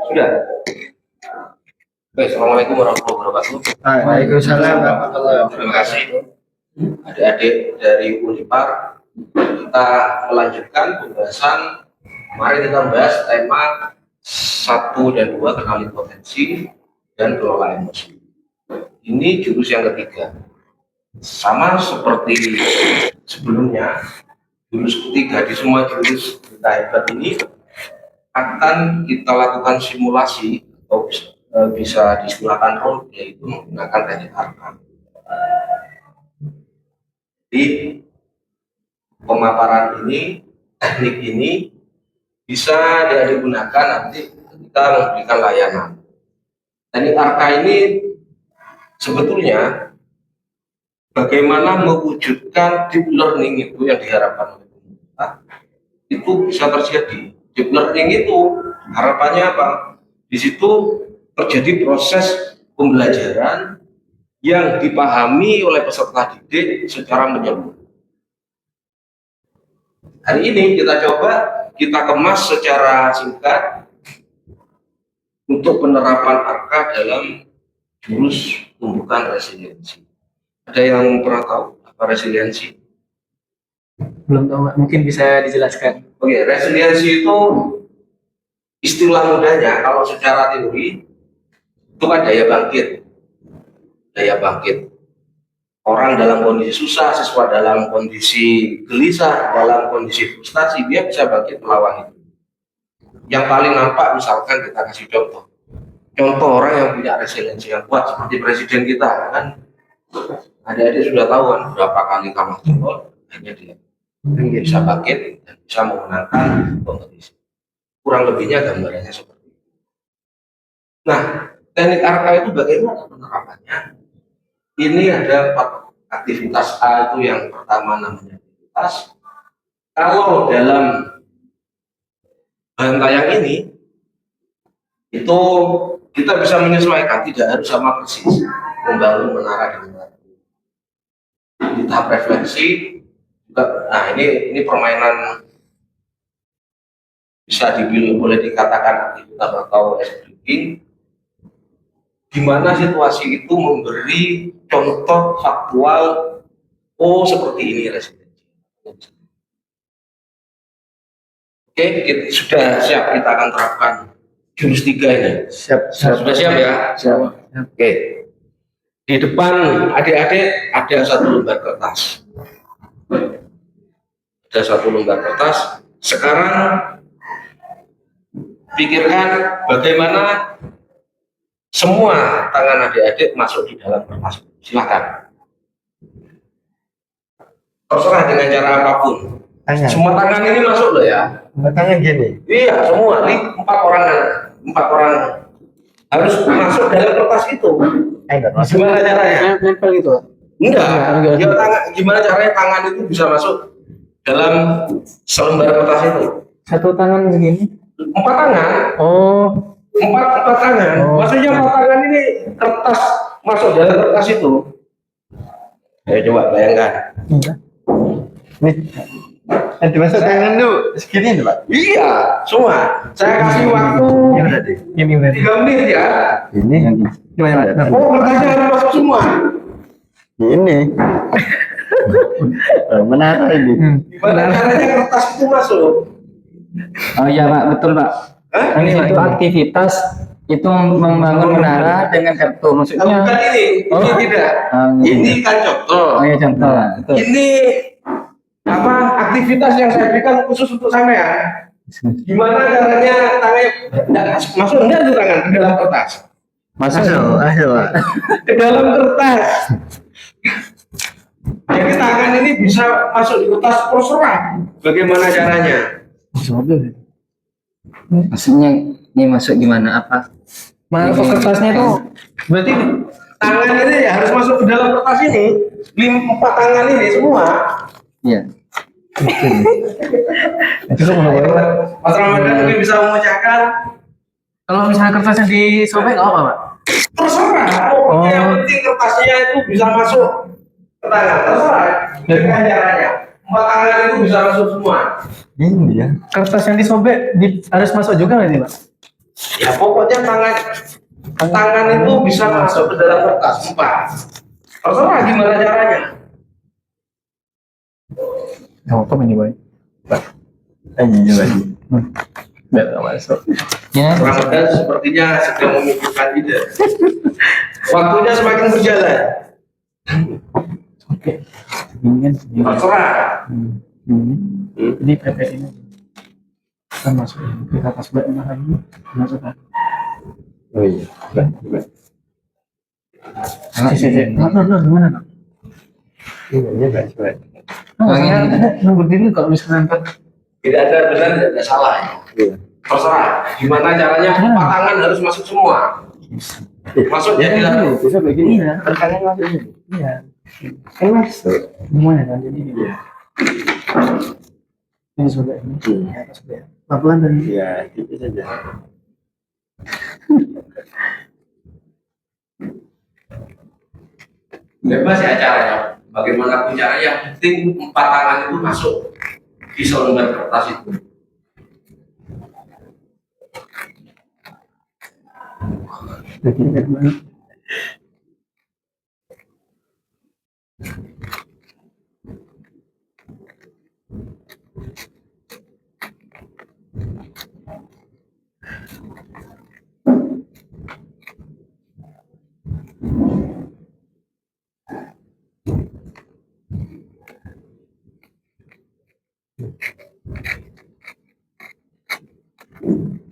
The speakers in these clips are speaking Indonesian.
Sudah. Baik, Assalamualaikum warahmatullahi wabarakatuh. Waalaikumsalam warahmatullahi wabarakatuh. Terima kasih adik-adik dari Unipar. Kita melanjutkan pembahasan. Mari kita bahas tema 1 dan 2, kenali potensi dan kelola emosi. Ini jurus yang ketiga. Sama seperti sebelumnya, jurus ketiga di semua jurus kita hebat ini akan kita lakukan simulasi atau bisa distilahkan role, yaitu menggunakan teknik arca. Jadi pemaparan ini, teknik ini bisa digunakan nanti ketika memberikan layanan. Teknik arca ini sebetulnya bagaimana mewujudkan deep learning itu yang diharapkan oleh pemerintah itu bisa terjadi. Deep learning itu harapannya apa? Di situ terjadi proses pembelajaran yang dipahami oleh peserta didik secara menyeluruh. Hari ini kita coba kita kemas secara singkat untuk penerapan arca dalam jurus pembukaan resiliensi. Ada yang pernah tahu apa resiliensi? Belum tahu, mungkin bisa dijelaskan. Oke, resiliensi itu istilah mudahnya kalau secara teori itu kan daya bangkit. Daya bangkit. Orang dalam kondisi susah, siswa dalam kondisi gelisah, dalam kondisi frustasi, dia bisa bangkit melawan itu. Yang paling nampak misalkan kita kasih contoh. Contoh orang yang punya resiliensi yang kuat seperti presiden kita kan. Adik-adik sudah tahu kan berapa kali kalah telur, akhirnya dia bisa bangkit dan bisa memenangkan kompetisi. Kurang lebihnya gambarannya seperti itu. Nah, teknik arca itu bagaimana penerapannya? Ini ada 4 aktivitas. A itu yang pertama namanya aktivitas. Kalau dalam bahan tayang ini itu kita bisa menyesuaikan, tidak harus sama persis membangun menara dengan menara. Di tahap refleksi juga, nah ini permainan bisa boleh dikatakan aktivitas atau ice breaking, di mana situasi itu memberi contoh faktual, oh seperti ini resiliensi. Oke, sudah siap, kita akan terapkan jurus 3 ini. Sudah siap ya? Siap. Oke. Di depan adik-adik ada 1 lembar kertas. Ada 1 lembar kertas. Sekarang pikirkan bagaimana semua tangan adik-adik masuk di dalam kertas. Silakan. Terserah dengan cara apapun. Semua tangan ini masuk loh ya. Tangan gini. Iya, semua. Ini 4 orang harus masuk dalam kertas itu. Gimana caranya? Nempel gitu. Enggak. Ya, gimana caranya tangan itu bisa masuk dalam selembar kertas itu? 1 tangan segini. 4 tangan. Oh. 4 tangan. Maksudnya 4 tangan ini kertas masuk dalam kertas itu. Ayo coba bayangkan. Nih. Dimasuk tangan tuh segini Pak. Iya, semua. Saya kasih waktu Ini 3 menit ya. Ini gimana? Oh, kertasnya harus masuk semua. Ini. Menara ini. Gimana caranya kertas itu masuk? Oh iya Pak, betul Pak. Hah? Itu aktivitas itu membangun menara dengan kartu. Maksudnya Bukan ini tidak. Ini kan contoh. oh iya contoh. Betul. Ini apa aktivitas yang saya berikan khusus untuk sampean. Gimana caranya tangannya masuk enggak tuh tangan ke dalam kertas? Masuk. Pak. Ke dalam kertas. Jadi tangan ini bisa masuk di kertas, terserah bagaimana caranya. Maksudnya ini masuk gimana apa? Masuk kertasnya itu Berarti tangan ini harus masuk ke dalam kertas ini. 4 tangan ini semua. Iya. Mas Ramadan mungkin bisa memecahkan. kalau misalnya kertasnya disobek nggak apa Pak? Terserah. Pokoknya yang penting kertasnya itu bisa masuk ke tangan. Terserah. Dengan caranya 4 tangan itu bisa masuk semua. Ini ya. Kertas yang disobek harus masuk juga nggak sih Pak? Ya pokoknya tangan itu bisa masuk ke dalam kertas 4. Terserah gimana caranya. Apa ini boy? Anjing lagi. Nggak masuk. Ya, Ramadan sepertinya sedang memikirkan ide. Waktunya semakin berjalan. Oke. Ini kan segini. Terserah. Ini PP ini. Kita masuk. Kita pas banyak lagi. Masuk kan? oh iya. Gimana? No? Iya, coba. Saya nunggu diri kalau misalnya ntar Tidak ada benar, tidak ada salah. Iya. Terserah. Gimana caranya? 4 tangan harus masuk semua. Masuk ya tidak. Bisa begini. Iya. Tangannya masuk ini. Iya. Kan masuk. Semuanya kan jadi ini. Iya. Ini sudah ini. Ya, sudah. Pelan-pelan dan Iya, itu saja. Bebas ya caranya. Bagaimanapun caranya, yang penting 4 tangan itu masuk di selembar kertas itu.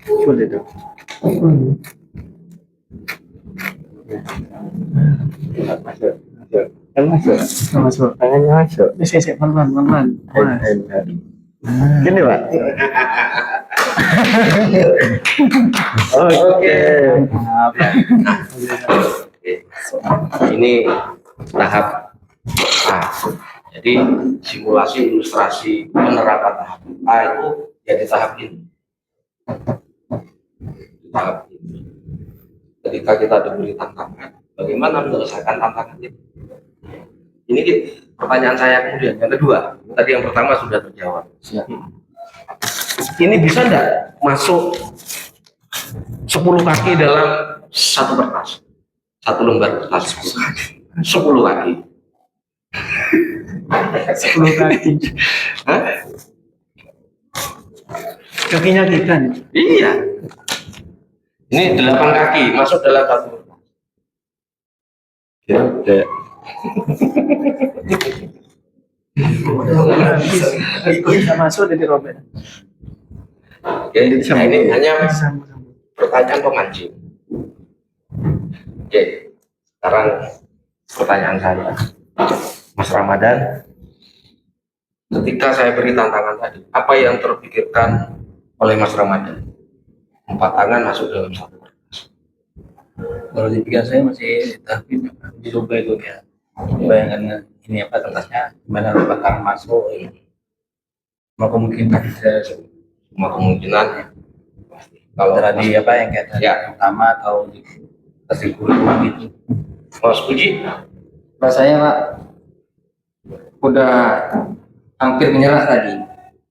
Coba itu. Masuk. Kan masuk. masuk. Tangannya masuk. Ini saya pelan-pelan. Gini Pak. Oke. Maaf ya. Ini tahap A. Jadi simulasi ilustrasi penerapan tahap A itu ya di tahap ini. Di tahap ini. Ketika kita diberi tantangan, bagaimana menyelesaikan tantangan itu? Ini pertanyaan saya kemudian. Yang kedua, tadi yang pertama sudah terjawab. Ini bisa enggak masuk 10 kaki dalam satu kertas? Satu lembar kertas 10 kaki. 10 kaki. 10 kaki. Hah? Kakinya kita nih. Iya. Ini 8 kaki masuk dalam satu kertas. Ya, Bisa masuk jadi robek. Oke, nah ini hanya pertanyaan pemancing. Oke, sekarang pertanyaan saya, Mas Ramadan, ketika saya beri tantangan tadi, apa yang terpikirkan oleh Mas Ramadan? 4 tangan masuk dalam satu kertas. Kalau di pikiran saya masih tapi dicoba itu ya, bayangkan ini apa kertasnya gimana bakal masuk mau kemungkinan bisa Semua kemungkinan ya. Pasti. Kalau tadi apa yang kayak tadi Ya. yang pertama atau di tersikur gitu. Mas Puji, Pak saya Pak udah hampir menyerah tadi.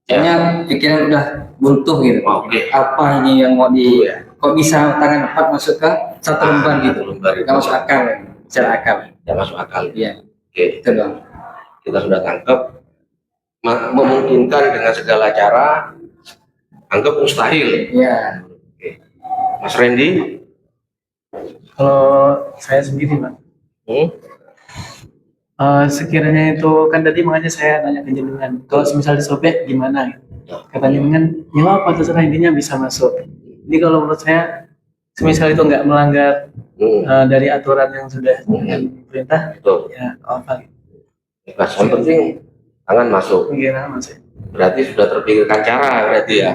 Kayaknya pikiran udah buntu gitu. Oke. Apa ini yang mau di Ya. kok bisa tangan 4 masuk ke satu lembar gitu? Satu lembar itu. Nggak masuk akal, secara akal. Ya masuk akal. Iya, Oke, itu dong. kita sudah tangkap. Memungkinkan dengan segala cara, anggap mustahil. Iya. Oke. Mas Randy, Kalau saya sendiri, Pak. hmm? Sekiranya itu kan tadi makanya saya nanya ke jenengan. Kalau misal disobek gimana? Kata jenengan, ya apa terserah intinya bisa masuk. Jadi kalau menurut saya, semisal itu nggak melanggar dari aturan yang sudah perintah, Betul. ya apa? Bebas. Yang penting tangan masuk. Kira masuk. Berarti sudah terpikirkan cara berarti ya.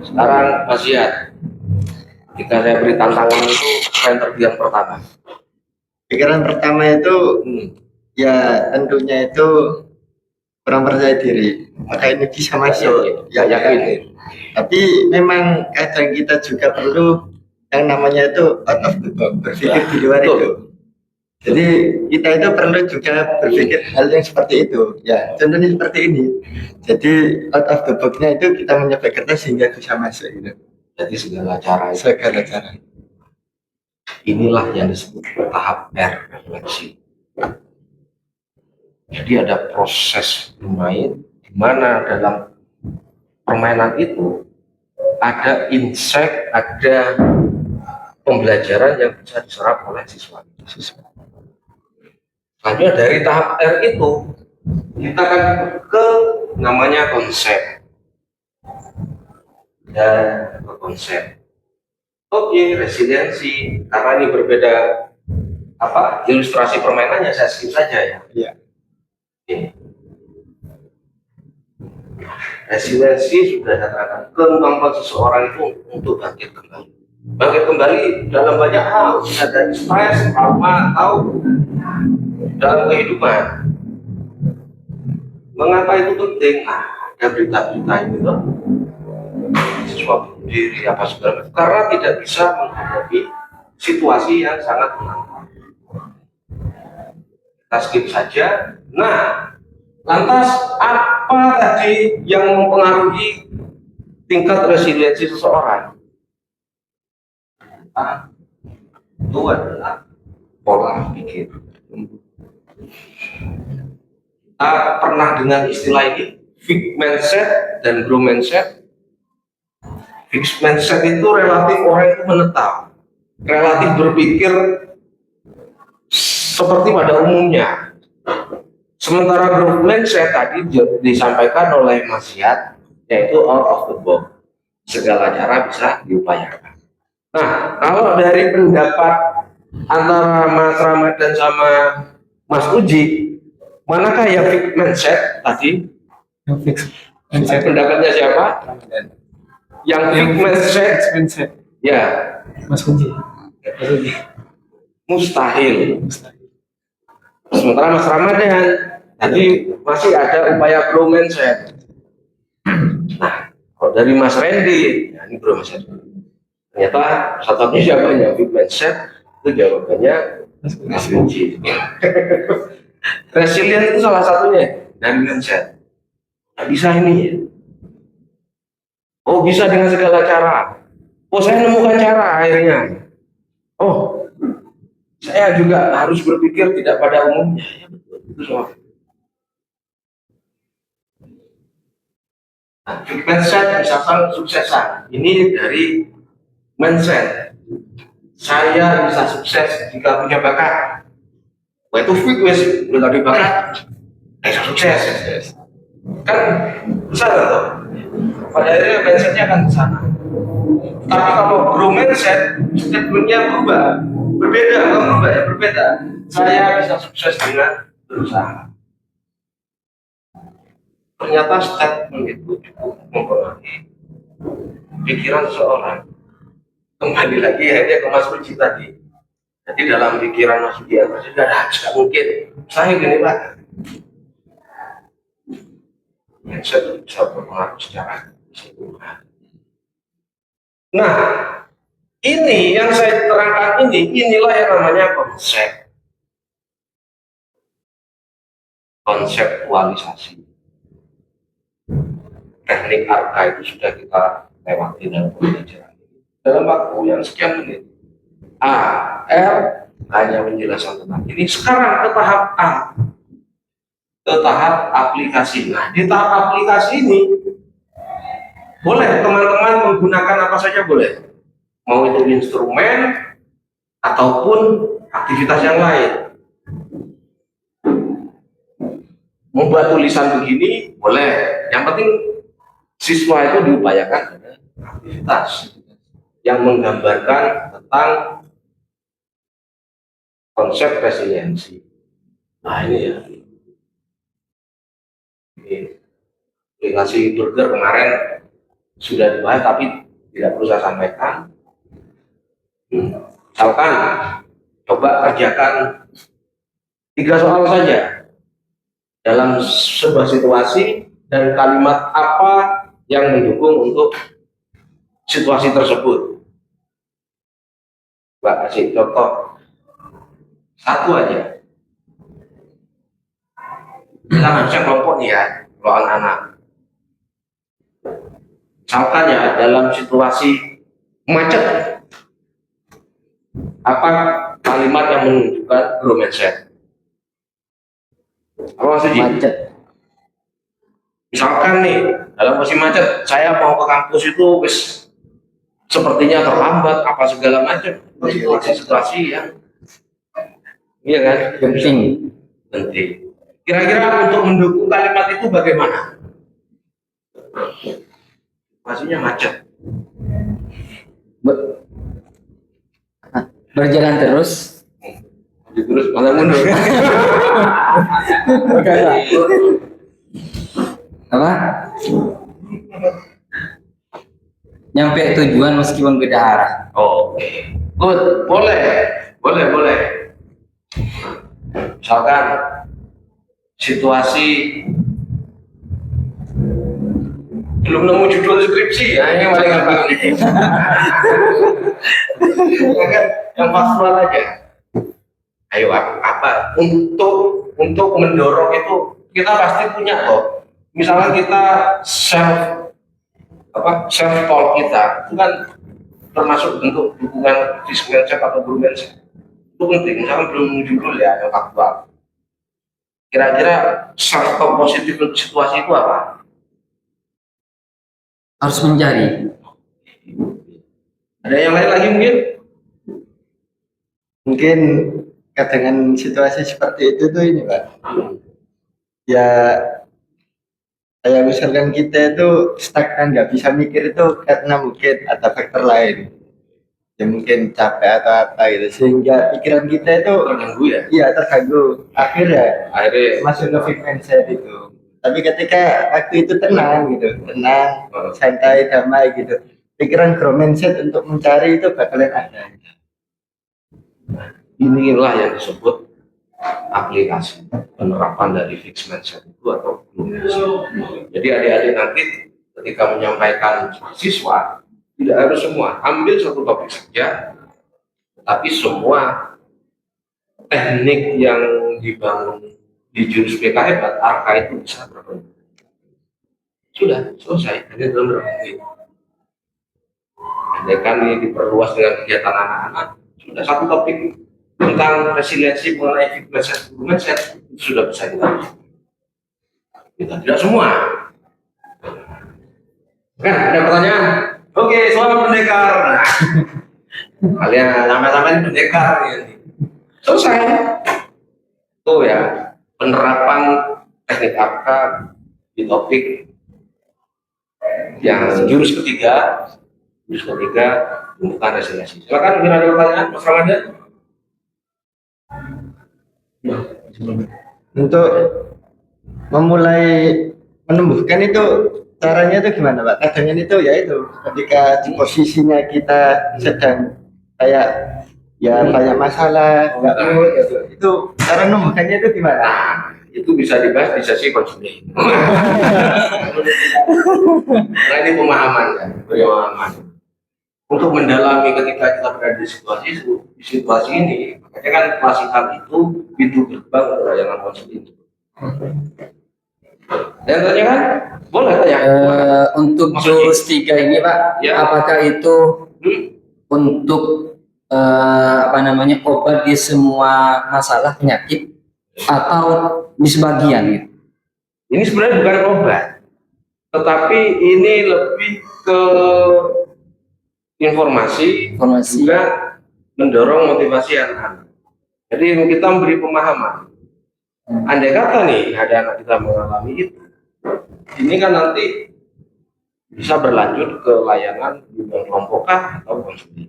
Sekarang Mas Ziad, jika saya beri tantangan itu yang terbiang pertama. Pikiran pertama itu ya tentunya itu kurang percaya diri, maka ini bisa masuk. Ya yakin. Tapi memang kadang kita juga perlu yang namanya itu out of the box, berpikir di luar Betul. itu. Jadi kita itu perlu juga berpikir hal yang seperti itu. Ya contohnya seperti ini. Jadi out of the box-nya itu kita menyobek kertas sehingga bisa masuk gitu. Jadi segala cara itu, segala cara. inilah yang disebut tahap R, refleksi. Jadi ada proses bermain di mana dalam permainan itu ada insight, ada pembelajaran yang bisa diserap oleh siswa. Selanjutnya dari tahap R itu kita akan ke namanya konsep. Dan konsep. Oke, resiliensi. Karena ini berbeda ilustrasi permainannya, saya skip saja ya. Iya. Oke. Resiliensi sudah dikatakan kemampuan seseorang itu untuk bangkit kembali. Bangkit kembali dalam banyak hal, bisa dari stres, trauma, atau dalam kehidupan. Mengapa itu penting? Ada berita-berita itu loh, siswa bunuh diri apa segala macam karena tidak bisa menghadapi situasi yang sangat menantang. Kita skip saja. Nah, lantas apa tadi yang mempengaruhi tingkat resiliensi seseorang? Itu adalah pola pikir. Kita pernah dengar istilah ini, fixed mindset dan growth mindset. Fixed mindset itu relatif orang itu menetap, relatif berpikir seperti pada umumnya. Sementara growth mindset tadi disampaikan oleh Mas Yat, yaitu out of the box, segala cara bisa diupayakan. Nah, kalau dari pendapat antara Mas Ramadan sama Mas Uji, manakah yang fixed mindset tadi? Yang fix Pendapatnya siapa? Yang fixed mindset, mindset ya Mas Uji. Mas Uji. mustahil. Sementara Mas Ramadan tadi masih ada upaya growth mindset. Nah, kalau dari Mas Randy, ya ini growth mindset. Ternyata satu-satunya jawabannya fixed mindset, itu jawabannya Mas Uji. Resilient itu salah satunya dari mindset. Nggak bisa ini. Oh, bisa dengan segala cara. Oh, saya nemukan cara akhirnya. Oh, saya juga harus berpikir tidak pada umumnya. Ya, betul. Itu soal. Nah, fixed mindset misalkan suksesan. Ini dari mindset. Saya bisa sukses jika punya bakat. Wah, itu fixed, udah ada bakat. Bisa sukses. Kan bisa tuh. Pada akhirnya mindsetnya akan ke sana. Tapi kalau growth mindset, statementnya berubah, berbeda, bukan berubah ya, berbeda. Saya bisa sukses dengan berusaha. Ternyata statement itu cukup mempengaruhi pikiran seseorang. Kembali lagi akhirnya ke Mas Uji tadi. Jadi dalam pikiran Mas Uji sudah nggak mungkin. Saya gini Pak, mindset bisa berpengaruh secara keseluruhan. Nah, ini yang saya terangkan inilah yang namanya konsep. Konseptualisasi. Teknik arka itu sudah kita lewati dalam pembelajaran ini. Dalam waktu yang sekian menit. A, R hanya menjelaskan tentang ini. Sekarang ke tahap A. Ke tahap aplikasi. Nah, di tahap aplikasi ini boleh teman-teman menggunakan apa saja boleh. Mau itu instrumen ataupun aktivitas yang lain. Membuat tulisan begini boleh. Yang penting siswa itu diupayakan ada aktivitas yang menggambarkan tentang konsep resiliensi. Nah ini ya. Ini aplikasi burger kemarin sudah dibahas tapi tidak perlu saya sampaikan. Misalkan coba kerjakan 3 soal saja dalam sebuah situasi dan kalimat apa yang mendukung untuk situasi tersebut. Coba kasih contoh 1 aja. Kita harusnya kelompok nih ya, kalau anak-anak. Misalkan ya dalam situasi Macet. Apa kalimat yang menunjukkan grow mindset? Apa maksudnya? Macet. Misalkan nih, dalam posisi macet, saya mau ke kampus itu wis sepertinya terlambat, apa segala macam. Situasi yang, iya kan? Penting. Penting. Kira-kira untuk mendukung kalimat itu bagaimana? Situasinya macet. Ber- Berjalan terus. Terus malah mundur. Apa? Nyampe tujuan meskipun beda arah. Oke, good, boleh. Misalkan situasi belum nemu judul skripsi, ya ini yang paling gampang ini. Ya kan? Yang faktual aja. Ayo apa untuk mendorong itu kita pasti punya kok. Misalnya kita self talk kita itu kan termasuk bentuk dukungan fixed mindset atau growth mindset. Itu penting. Misalkan belum nemu judul ya yang faktual. Kira-kira self talk positif untuk situasi itu apa? Harus mencari. Ada yang lain lagi mungkin? Mungkin dengan situasi seperti itu tuh ini Pak, ya kayak misalkan kita itu stagnan nggak bisa mikir itu karena mungkin ada faktor lain, ya mungkin capek atau apa gitu, sehingga pikiran kita itu Terganggu ya? iya terganggu, akhirnya Akhirnya masuk ke fixed mindset itu. Tapi ketika waktu itu tenang gitu, tenang, santai, damai gitu, pikiran growth mindset untuk mencari itu bakalan ada. inilah yang disebut aplikasi penerapan dari fixed mindset itu atau growth mindset. Jadi adik-adik nanti ketika menyampaikan siswa tidak harus semua ambil satu topik saja, tapi semua teknik yang dibangun di jurus PKM dan ARKA itu bisa berbentuk. Sudah selesai hanya dalam berapa menit. Andaikan ini diperluas dengan kegiatan anak-anak, sudah satu topik tentang resiliensi mengenai fixed mindset itu sudah bisa kita lakukan. Kita tidak semua. Kan ada pertanyaan? Oke, selamat pendekar. Nah, kalian sama-sama ini pendekar ya. Selesai. Tuh ya, penerapan teknik ARKA di topik yang jurus ketiga bukan resiliensi. Silakan mungkin ada pertanyaan, Mas Ramadan. Untuk memulai menumbuhkan itu caranya itu gimana Pak? Kadang itu ya itu ketika di posisinya kita sedang kayak ya banyak masalah nggak mood gitu. Itu cara menumbuhkannya itu gimana? Nah, itu bisa dibahas di sesi konseling. Nah, ini pemahaman kan, pemahaman. Untuk mendalami ketika kita berada di situasi ini, makanya kan klasikal itu pintu gerbang untuk layanan konseling. Dan tanya kan, boleh tanya. Untuk Maksudnya? jurus 3 ini Pak, Ya. apakah itu untuk obat di semua masalah penyakit atau di sebagian gitu? Ini sebenarnya bukan obat, tetapi ini lebih ke informasi juga mendorong motivasi anak-anak. Jadi kita memberi pemahaman. Andai kata nih ada anak kita mengalami itu, ini kan nanti bisa berlanjut ke layanan bimbingan kelompok atau konseling.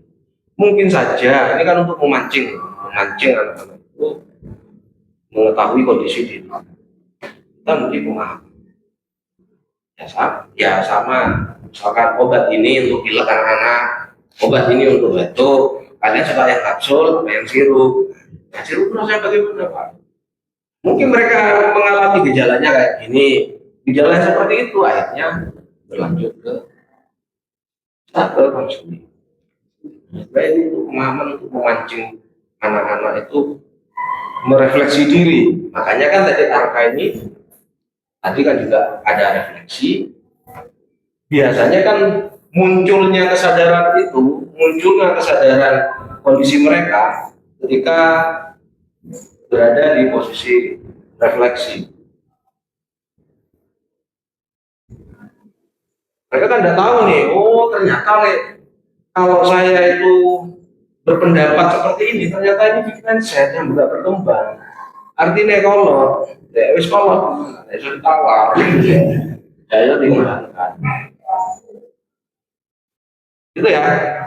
Mungkin saja ini kan untuk memancing anak-anak itu mengetahui kondisi diri. Kita memberi pemahaman. Ya sama, misalkan obat ini untuk pilek anak-anak, obat ini untuk batuk, kalian suka yang kapsul, apa yang sirup. Nah, sirup rasanya bagaimana Pak? Mungkin mereka mengalami gejalanya kayak gini, gejala seperti itu akhirnya berlanjut ke konseling. Nah, ini pemahaman untuk memancing anak-anak itu merefleksi diri. Makanya kan tadi ARKA ini tadi kan juga ada refleksi. Biasanya kan munculnya kesadaran itu munculnya kesadaran kondisi mereka ketika berada di posisi refleksi. Mereka kan tidak tahu nih, oh ternyata kalau saya itu berpendapat seperti ini, ternyata ini pikiran saya yang tidak berkembang. Artinya kalau, ya wis kalau, ya sudah tawar, saya tinggalkan. Gitu ya.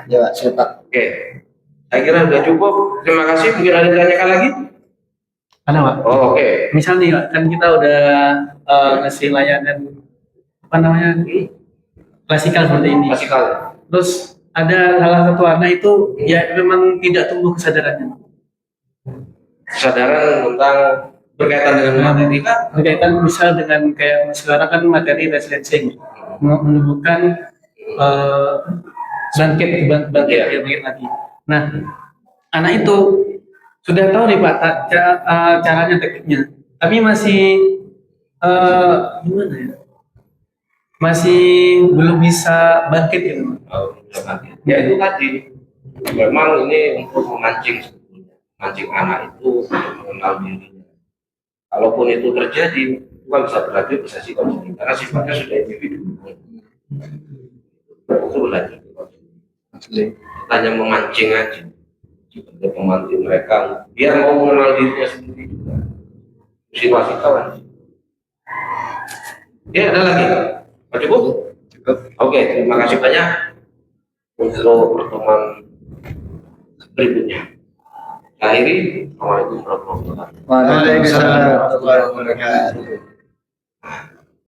Ya Pak, siap Pak. Oke, saya kira sudah cukup. Terima kasih. Mungkin ada yang tanyakan lagi? Ada Pak. Oh, oke. Misal nih Pak, kan kita udah ngasih layanan apa namanya klasikal seperti ini. Klasikal. Terus ada salah satu anak itu ya memang tidak tumbuh kesadarannya. Kesadaran tentang berkaitan dengan materi kan? Berkaitan misal dengan kayak sekarang kan materi resiliensi menemukan bangkit Iya. bangkit lagi. Nah, anak itu sudah tahu nih Pak caranya tekniknya, tapi masih gimana ya? Masih belum bisa bangkit gitu. Oh, ya itu tadi. Memang ini untuk memancing anak itu untuk mengenal dirinya. Kalaupun itu terjadi, itu kan bisa berlanjut ke sesi konseling karena sifatnya sudah individu. Itu berlanjut. Kita hanya memancing aja. Sebagai pemancing mereka, biar mau mengenal dirinya sendiri juga. Situasi kawan. Ya, ada lagi? Pak cukup? Cukup. Oke, terima kasih banyak untuk pertemuan berikutnya. Akhiri, Assalamualaikum warahmatullahi wabarakatuh. Waalaikumsalam warahmatullahi wabarakatuh.